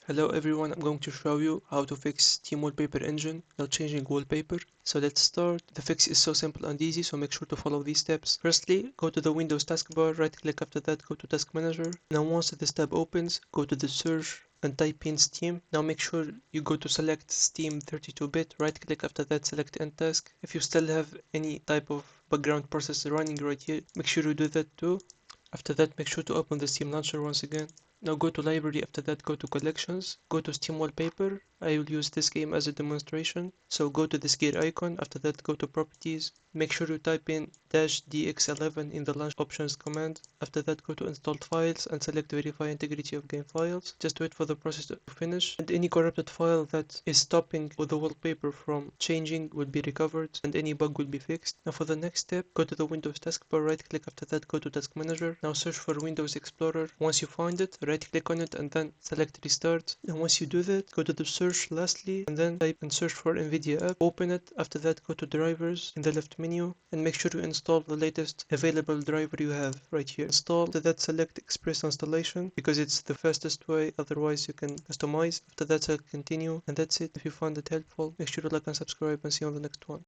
Hello everyone, I'm going to show you how to fix Steam Wallpaper Engine without changing wallpaper. So let's start. The fix is so simple and easy, so make sure to follow these steps. Firstly, go to the Windows taskbar, right click, after that go to Task Manager. Now once this tab opens, go to the search and type in Steam. Now make sure you go to select Steam 32-bit, right click, after that select End Task. If you still have any type of background process running right here, make sure you do that too. After that, make sure to open the Steam launcher once again. Now go to library, after that go to collections, go to Steam Wallpaper. I will use this game as a demonstration. So go to this gear icon, after that go to properties. Make sure you type in -dx11 in the launch options command. After that go to installed files and select verify integrity of game files. Just wait for the process to finish, and any corrupted file that is stopping with the wallpaper from changing will be recovered and any bug will be fixed. Now for the next step, go to the Windows taskbar, right click, after that go to Task Manager. Now search for Windows Explorer. Once you find it, right click on it and then select restart. And once you do that, go to the search lastly and then type and search for NVIDIA app. Open it. After that go to drivers in the left menu and make sure you install the latest available driver you have right here. Install. After that select Express installation because it's the fastest way, otherwise you can customize. After that select continue, and that's it. If you found it helpful, make sure to like and subscribe, and see you on the next one.